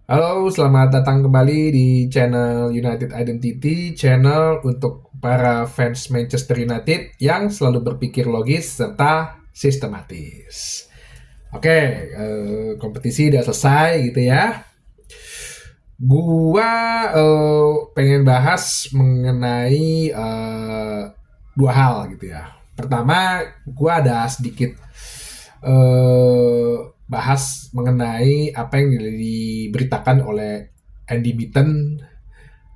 Halo, selamat datang kembali di channel United Identity, channel untuk para fans Manchester United yang selalu berpikir logis serta sistematis. Oke, kompetisi udah selesai gitu ya. Gua pengen bahas mengenai dua hal gitu ya. Pertama, gua ada sedikit bahas mengenai apa yang diberitakan oleh Andy Mitten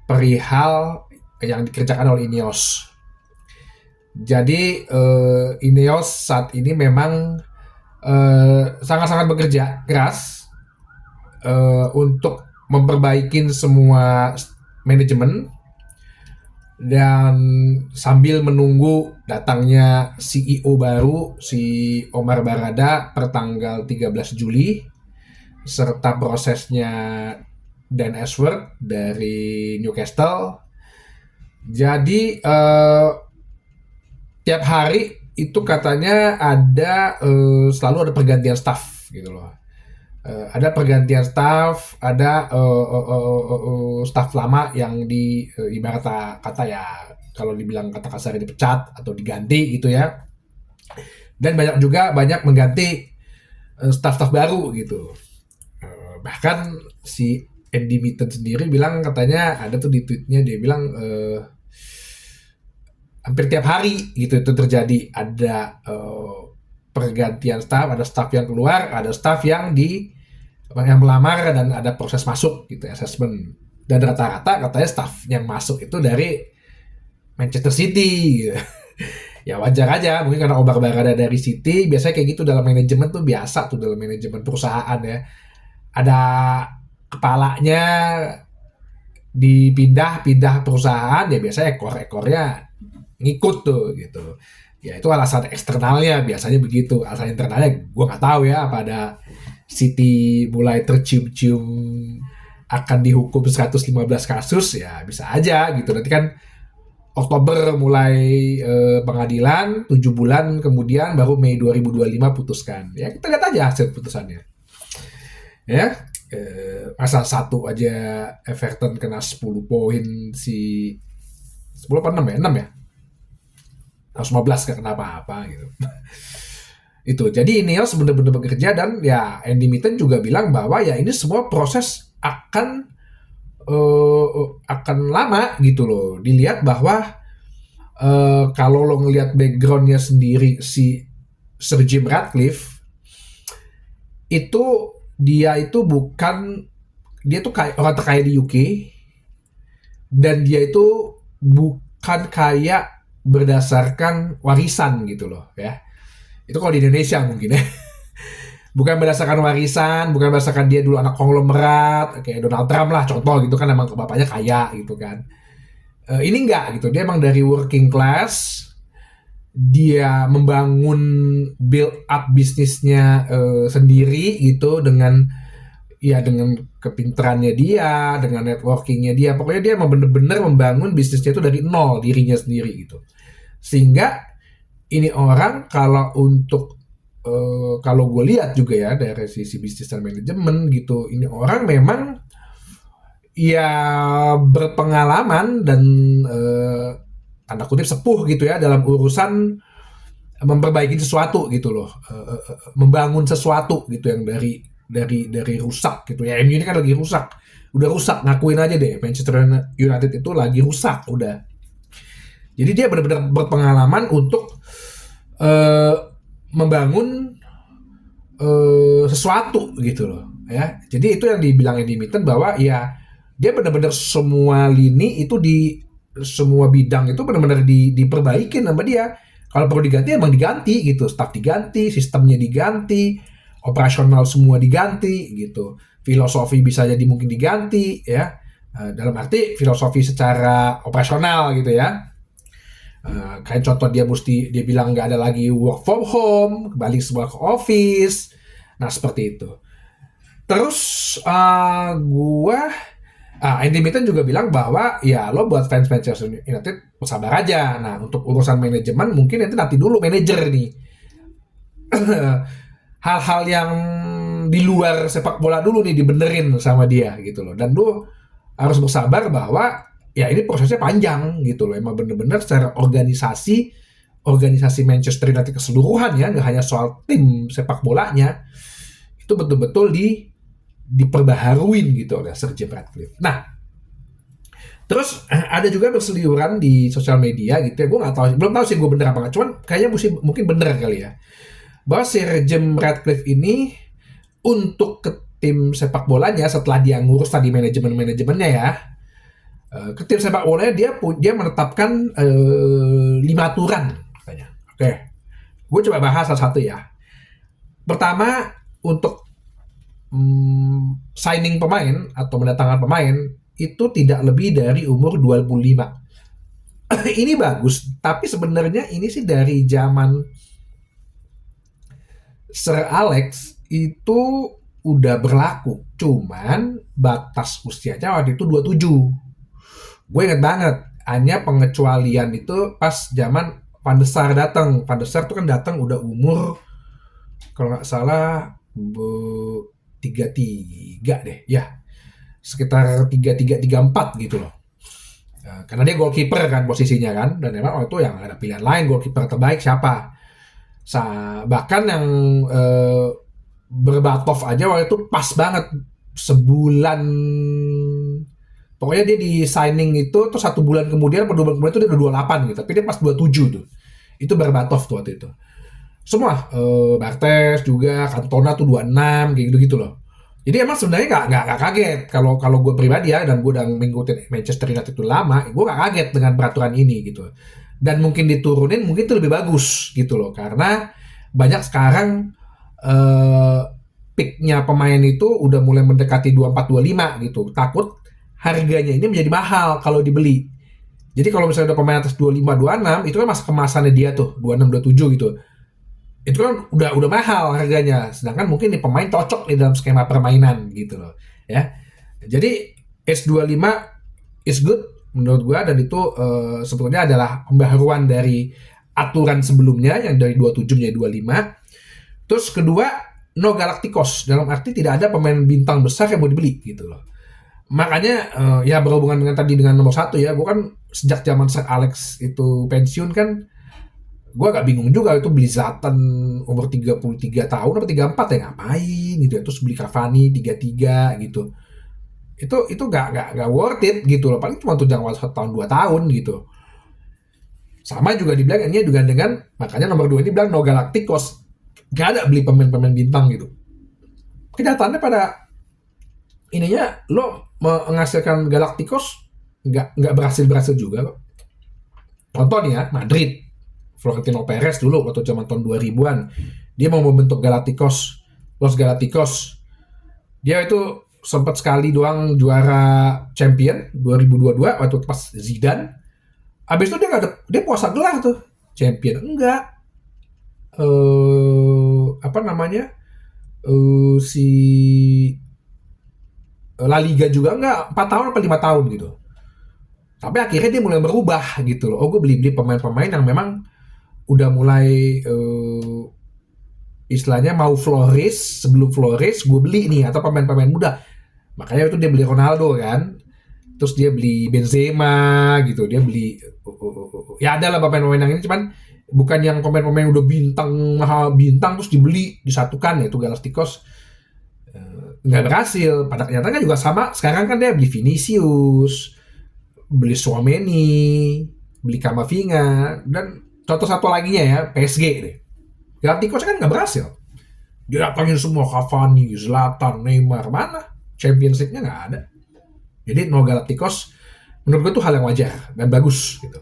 perihal yang dikerjakan oleh Ineos. Jadi Ineos saat ini memang sangat-sangat bekerja keras untuk memperbaiki semua manajemen dan sambil menunggu datangnya CEO baru si Omar Barada per tanggal 13 Juli serta prosesnya Dan Ashworth dari Newcastle. Jadi tiap hari itu katanya ada selalu ada pergantian staff gitu loh. Ada pergantian staff, ada staff lama yang di ibarat kata ya kalau dibilang kata kasar dipecat atau diganti gitu ya. Dan banyak mengganti staff-staff baru gitu. Bahkan si Andy Mitten sendiri bilang katanya ada tuh di tweetnya dia bilang hampir tiap hari gitu itu terjadi ada pergantian staff, ada staff yang keluar, ada staff yang melamar dan ada proses masuk gitu assessment. Dan rata-rata katanya staff yang masuk itu dari Manchester City gitu. Ya wajar aja mungkin karena Omar Barada dari City, biasanya kayak gitu dalam manajemen tuh biasa tuh dalam manajemen perusahaan ya. Ada kepalanya dipindah perusahaan ya biasanya ekor-ekornya ngikut tuh gitu. Ya itu alasan eksternalnya biasanya begitu. Alasan internalnya gue nggak tahu ya apa ada City mulai tercium-cium akan dihukum 115 kasus ya bisa aja gitu. Nanti kan Oktober mulai pengadilan 7 bulan kemudian baru Mei 2025 putuskan. Ya kita lihat aja hasil putusannya. Ya pasal 1 aja Everton kena 10 poin si 10 apa 6 ya? 6 ya? 115 gak kenapa apa gitu. Itu. Jadi Ineos benar-benar bekerja dan ya Andy Mitten juga bilang bahwa ya ini semua proses akan lama gitu loh. Dilihat bahwa kalau lo ngelihat backgroundnya sendiri si Sir Jim Ratcliffe itu dia tuh kayak orang terkaya di UK dan dia itu bukan kayak berdasarkan warisan gitu loh ya. Itu kalau di Indonesia mungkin ya. Bukan berdasarkan warisan, bukan berdasarkan dia dulu anak konglomerat kayak Donald Trump lah contoh gitu kan, emang bapaknya kaya gitu kan. Ini enggak gitu, dia emang dari working class, dia membangun build up bisnisnya sendiri gitu dengan kepintarannya dia, dengan networkingnya dia, pokoknya dia emang bener-bener membangun bisnisnya itu dari nol dirinya sendiri gitu. Sehingga ini orang kalau gue lihat juga ya dari sisi bisnis dan manajemen gitu, ini orang memang ya berpengalaman dan tanda kutip sepuh gitu ya dalam urusan memperbaiki sesuatu gitu loh, membangun sesuatu gitu yang dari rusak gitu ya. MU ini kan lagi rusak, udah rusak, ngakuin aja deh Manchester United itu lagi rusak udah. Jadi dia benar-benar berpengalaman untuk membangun sesuatu gitu loh ya. Jadi itu yang dibilang Eddie Mitten bahwa ya dia benar-benar semua lini itu di semua bidang itu benar-benar diperbaikin sama dia. Kalau perlu diganti emang diganti gitu, staff diganti, sistemnya diganti, operasional semua diganti gitu. Filosofi bisa jadi mungkin diganti ya. Dalam arti filosofi secara operasional gitu ya. Kayak contoh dia bilang nggak ada lagi work from home, balik semua ke office. Nah seperti itu. Terus Andy Mitten juga bilang bahwa ya lo buat fans Manchester United sabar aja. Nah untuk urusan manajemen mungkin nanti dulu manajer nih. Hal-hal yang di luar sepak bola dulu nih dibenerin sama dia gitu loh. Dan lu harus bersabar bahwa ya ini prosesnya panjang gitu loh. Emang bener-bener secara organisasi Manchester United keseluruhan ya, nggak hanya soal tim sepak bolanya, itu betul-betul diperbaharuin gitu oleh Sir Jim Ratcliffe. Nah, terus ada juga berseliweran di sosial media gitu ya, gue nggak tahu, belum tahu sih gue bener apa nggak, cuman kayaknya mungkin bener kali ya, bahwa Sir Jim Ratcliffe ini untuk ke tim sepak bolanya setelah dia ngurus tadi manajemennya ya, ke tim sepak bolanya dia menetapkan 5 aturan katanya. Oke, gue coba bahas satu-satu ya. Pertama, untuk signing pemain atau mendatangkan pemain itu tidak lebih dari umur 25. Ini bagus, tapi sebenarnya ini sih dari zaman Sir Alex itu udah berlaku, cuman batas usianya waktu itu 27. Gue inget banget, hanya pengecualian itu pas zaman Van der Sar datang. Van der Sar tuh kan datang udah umur kalau nggak salah 33 deh, ya sekitar 33-34 gitu loh. Karena dia goalkeeper kan posisinya kan, dan memang waktu itu yang ada pilihan lain goalkeeper terbaik siapa. Bahkan yang Berbatov aja waktu itu pas banget sebulan, pokoknya dia di signing itu tuh 1 bulan kemudian atau 2 bulan kemudian itu dia udah 28 gitu, tapi dia pas 27 tuh. Itu Berbatov tuh waktu itu. Semua Bartes juga, Cantona tuh 26 kayak gitu-gitu loh. Jadi emang sebenarnya nggak kaget kalau gue pribadi ya, dan gue udah ngikutin Manchester United itu lama, gue nggak kaget dengan peraturan ini gitu. Dan mungkin diturunin mungkin itu lebih bagus gitu loh, karena banyak sekarang picknya pemain itu udah mulai mendekati 24-25 gitu. Takut harganya ini menjadi mahal kalau dibeli. Jadi kalau misalnya udah pemain atas 25-26 itu kan masa kemasannya dia tuh 26-27 gitu. Itu kan udah mahal harganya. Sedangkan mungkin nih pemain cocok nih dalam skema permainan gitu loh, ya. Jadi S25 is good menurut gua, dan itu sebetulnya adalah pembaharuan dari aturan sebelumnya yang dari 27 menjadi 25. Terus kedua, no Galacticos, dalam arti tidak ada pemain bintang besar yang mau dibeli gitu loh. Makanya ya berhubungan dengan tadi dengan nomor 1 ya, gue kan sejak zaman Sir Alex itu pensiun kan, gue agak bingung juga itu beli Zlatan umur 33 tahun atau 34 ya, ngapain gitu ya, terus beli Cavani 33 gitu. Itu gak worth it gitu loh, paling cuma tunjang waktu 1 tahun 2 tahun gitu. Sama juga dibilang ini juga dengan, makanya nomor 2 ini bilang no Galacticos, gak ada beli pemain-pemain bintang gitu. Kenyataannya pada ininya lo menghasilkan Galacticos nggak berhasil juga kok. Contoh nih ya, Madrid, Florentino Perez dulu waktu zaman tahun 2000-an, dia mau membentuk Los Galacticos. Dia itu sempat sekali doang juara champion 2022 waktu pas Zidane. Habis itu dia puasa gelar tuh champion enggak. Si La Liga juga enggak, 4 tahun atau 5 tahun gitu. Tapi akhirnya dia mulai berubah gitu loh. Gue beli pemain-pemain yang memang udah mulai istilahnya mau flourish. Sebelum flourish gue beli nih, atau pemain-pemain muda. Makanya itu dia beli Ronaldo kan. Terus dia beli Benzema gitu. Dia beli ya ada lah pemain-pemain yang ini, cuman bukan yang pemain-pemain udah mahal bintang terus dibeli disatukan, yaitu Galacticos nggak berhasil. Pada kenyataannya juga sama. Sekarang kan dia beli Vinicius, beli Tchouaméni, beli Camavinga, dan contoh satu laginya ya PSG deh. Galacticos kan nggak berhasil. Dia datangin semua Cavani, Zlatan, Neymar, mana Champions League-nya nggak ada. Jadi no Galacticos menurut gue itu hal yang wajar dan bagus gitu.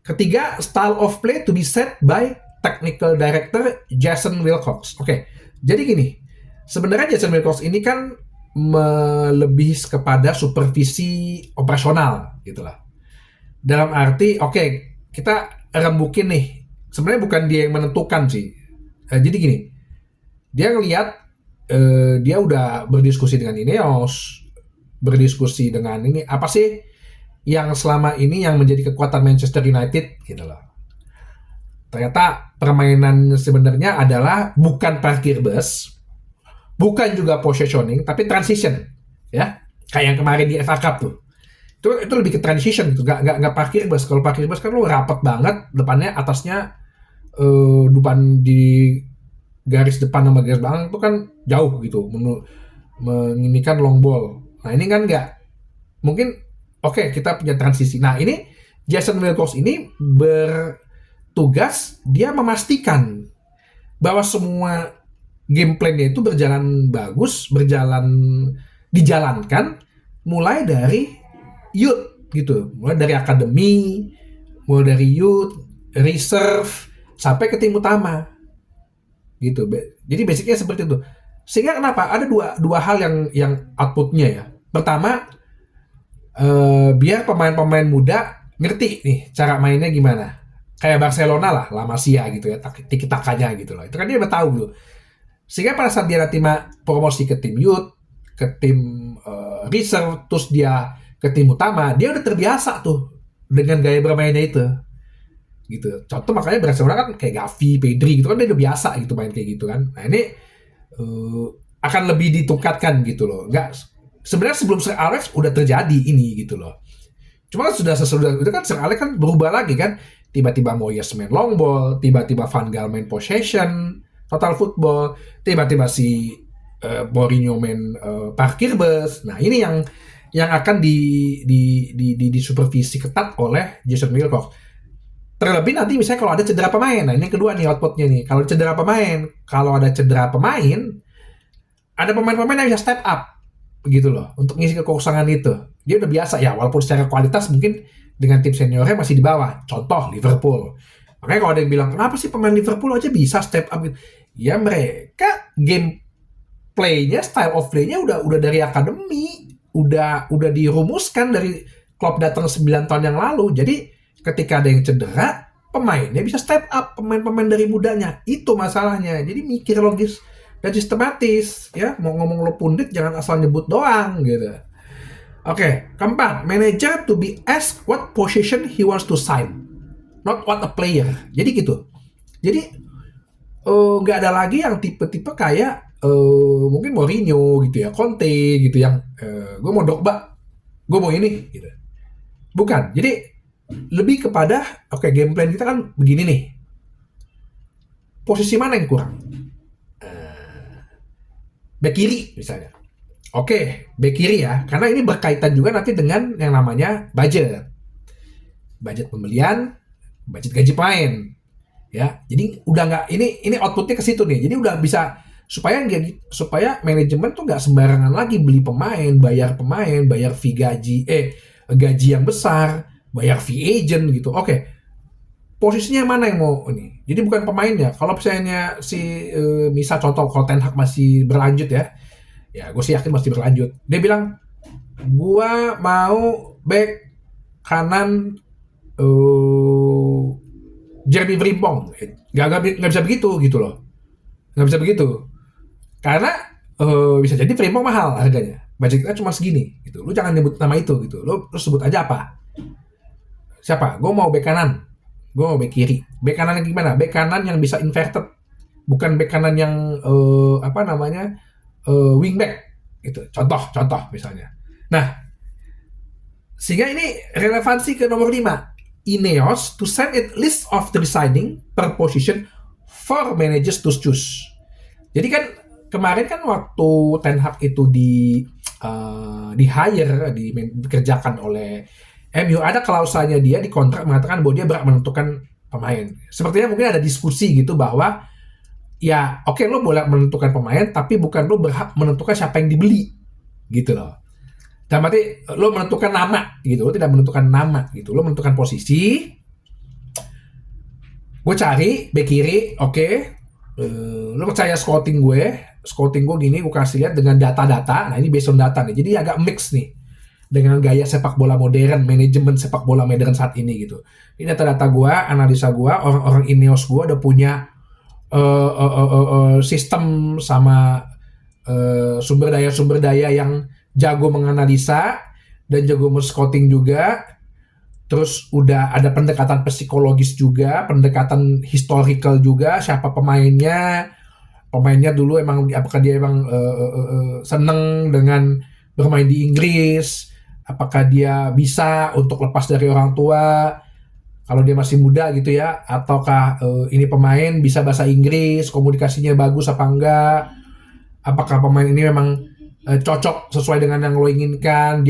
Ketiga, style of play to be set by technical director Jason Wilcox. Oke, jadi gini, sebenarnya Jason Wilcox ini kan lebih kepada supervisi operasional gitulah. Dalam arti, kita rembukin nih. Sebenarnya bukan dia yang menentukan sih. Jadi gini, dia ngelihat dia udah berdiskusi dengan Ineos, berdiskusi dengan ini apa sih yang selama ini yang menjadi kekuatan Manchester United gitu loh. Ternyata permainan sebenarnya adalah bukan parkir bus, bukan juga positioning tapi transition, ya. Kayak yang kemarin di FA Cup tuh. Itu lebih ke transition gitu, nggak parkir bus. Kalau parkir bus kan lu rapat banget, depannya atasnya depan di garis depan sama garis belakang itu kan jauh gitu, menginikan long ball. Nah ini kan nggak mungkin. Oke, kita punya transisi. Nah ini Jason Wilcox ini bertugas dia memastikan bahwa semua game plan-nya itu berjalan bagus, dijalankan mulai dari youth gitu, mulai dari akademi, mulai dari youth, reserve sampai ke tim utama gitu. Jadi basicnya seperti itu. Sehingga kenapa ada dua hal yang outputnya ya. Pertama, biar pemain-pemain muda ngerti nih cara mainnya gimana. Kayak Barcelona lah, La Masia gitu ya, tiki-takanya gitu loh. Itu kan dia udah tahu gitu. Sehingga pada saat dia nanti promosi ke tim youth, ke tim reserve, terus dia ke tim utama, dia udah terbiasa tuh dengan gaya bermainnya itu. Gitu. Contoh makanya Barcelona kan kayak Gavi, Pedri gitu kan dia udah biasa gitu main kayak gitu kan. Nah ini akan lebih ditingkatkan gitu loh. Nggak, sebenarnya sebelum Sir Alex udah terjadi ini gitu loh. Cuma kan sudah itu kan Sir Alex kan berubah lagi kan. Tiba-tiba Moyes main long ball, tiba-tiba Van Gaal main possession, total football, tiba-tiba si Mourinho main parkir bus. Nah ini yang akan disupervisi ketat oleh Jason Wilcox. Terlebih nanti misalnya kalau ada cedera pemain. Nah ini yang kedua nih outputnya nih. Kalau ada cedera pemain, ada pemain-pemain yang bisa step up gitu loh untuk ngisi kekosongan itu. Dia udah biasa ya, walaupun secara kualitas mungkin dengan tim seniornya masih di bawah. Contoh Liverpool. Makanya kalau ada yang bilang kenapa sih pemain Liverpool aja bisa step up gitu? Ya mereka game play-nya, style of play-nya udah dari akademi, udah dirumuskan dari Klopp datang 9 tahun yang lalu. Jadi ketika ada yang cedera, pemainnya bisa step up, pemain-pemain dari mudanya. Itu masalahnya. Jadi mikir logis dan sistematis, ya. Mau ngomong lo pundit jangan asal nyebut doang gitu. Oke, keempat, manager to be asked what position he wants to sign, not what a player. Jadi gitu. Jadi nggak ada lagi yang tipe-tipe kayak mungkin Mourinho gitu ya, Conte gitu yang gue mau Drogba, gue mau ini gitu. Bukan. Jadi lebih kepada game plan kita kan begini nih. Posisi mana yang kurang? Back kiri misalnya. Back kiri ya, karena ini berkaitan juga nanti dengan yang namanya budget pembelian, budget gaji pemain, ya. Jadi udah nggak ini outputnya ke situ nih. Jadi udah bisa supaya manajemen tuh nggak sembarangan lagi beli pemain, bayar fee gaji yang besar, bayar fee agent gitu. Posisinya mana yang mau ini? Jadi bukan pemainnya. Kalau misalnya misal contoh kalau Ten Hag masih berlanjut ya gue sih yakin masih berlanjut. Dia bilang, gua mau back kanan Jeremy Frimpong. Nggak bisa begitu gitu loh. Nggak bisa begitu. Karena bisa jadi Frimpong mahal harganya. Budget kita cuma segini gitu. Lu jangan nyebut nama itu gitu. Lu sebut aja apa? Siapa? Gue mau back kanan. Gue mau back kiri. Back kanan yang gimana? Back kanan yang bisa inverted. Bukan back kanan yang wingback gitu. Contoh misalnya. Nah, sehingga ini relevansi ke nomor 5. Ineos to send it list of the deciding per position for managers to choose. Jadi kan kemarin kan waktu Ten Hag itu di hire, dikerjakan oleh MU, ada klausanya dia di kontrak mengatakan bahwa dia berhak menentukan pemain. Sepertinya mungkin ada diskusi gitu bahwa ya lo boleh menentukan pemain tapi bukan lo berhak menentukan siapa yang dibeli gitu loh. Dan berarti lo menentukan nama gitu, lo tidak menentukan nama gitu, lo menentukan posisi. Gue cari back kiri, lo percaya scouting gue gini, gue kasih lihat dengan data-data. Nah ini based on data nih, jadi agak mix nih dengan gaya sepak bola modern, manajemen sepak bola modern saat ini gitu. Ini data-data gue, analisa gue, orang-orang Ineos gue udah punya sistem sama sumber daya yang jago menganalisa dan jago men-scouting juga. Terus udah ada pendekatan psikologis juga, pendekatan historical juga, siapa pemainnya, pemainnya dulu emang apakah dia emang seneng dengan bermain di Inggris, apakah dia bisa untuk lepas dari orang tua kalau dia masih muda gitu ya, ataukah ini pemain bisa bahasa Inggris, komunikasinya bagus apa enggak, apakah pemain ini memang cocok sesuai dengan yang lo inginkan,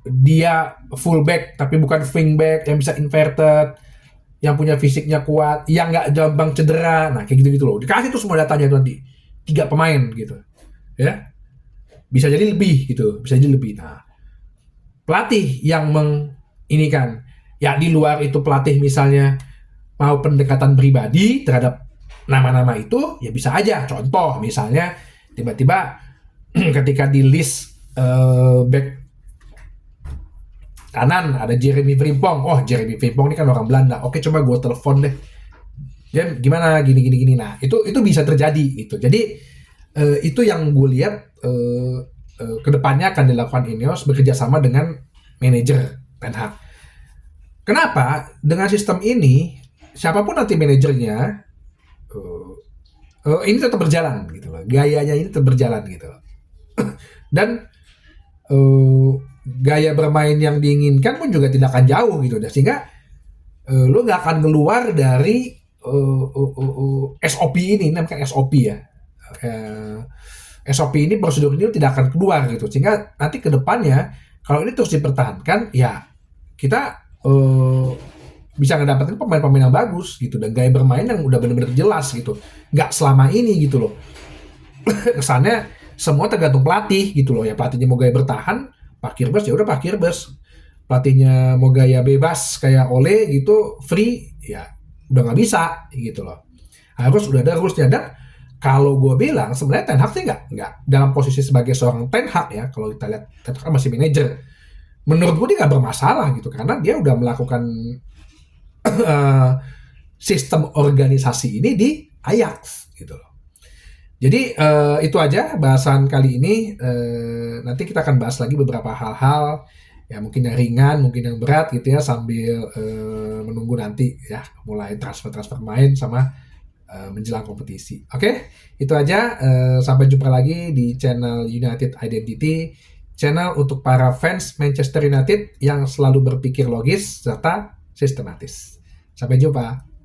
dia fullback tapi bukan wingback yang bisa inverted, yang punya fisiknya kuat, yang nggak gampang cedera, nah kayak gitu-gitu loh. Dikasih tuh semua datanya tuh nanti 3 pemain gitu, ya bisa jadi lebih gitu, bisa jadi lebih. Nah, pelatih yang menginikan, ya di luar itu pelatih misalnya mau pendekatan pribadi terhadap nama-nama itu, ya bisa aja. Contoh misalnya tiba-tiba ketika di list back kanan ada Jeremy Frimpong. Oh, Jeremy Frimpong ini kan orang Belanda. Oke, coba gue telepon deh. Dia gimana gini. Nah, itu bisa terjadi gitu. Jadi itu yang gue lihat kedepannya akan dilakukan Ineos bekerja sama dengan manajer Ten Hag. Kenapa? Dengan sistem ini siapapun nanti manajernya ini tetap berjalan gitu loh. Gayanya ini tetap berjalan gitu loh. Dan gaya bermain yang diinginkan pun juga tidak akan jauh gitu. Sehingga lo nggak akan keluar dari SOP ini, namanya SOP ya. SOP ini, prosedur ini tidak akan keluar gitu. Sehingga nanti ke depannya kalau ini terus dipertahankan, ya kita bisa ngedapatkan pemain-pemain yang bagus gitu dan gaya bermain yang udah benar-benar jelas gitu. Nggak selama ini gitu loh. Kesannya semua tergantung pelatih gitu loh. Ya pelatihnya mau gaya bertahan, parkir bus ya udah parkir bus. Pelatihnya mau gaya bebas kayak Ole gitu, free, ya udah nggak bisa gitu loh. Harus udah ada rulesnya. Dan kalau gue bilang sebenarnya Ten Hag sih nggak dalam posisi sebagai seorang Ten Hag ya. Kalau kita lihat Ten Hag masih manajer, menurut gue dia nggak bermasalah gitu karena dia udah melakukan sistem organisasi ini di Ajax gitu loh. Jadi itu aja bahasan kali ini. Nanti kita akan bahas lagi beberapa hal-hal ya, mungkin yang ringan, mungkin yang berat gitu ya, sambil menunggu nanti ya mulai transfer main sama menjelang kompetisi. Oke, itu aja. Sampai jumpa lagi di channel United Identity, channel untuk para fans Manchester United yang selalu berpikir logis serta sistematis. Sampai jumpa.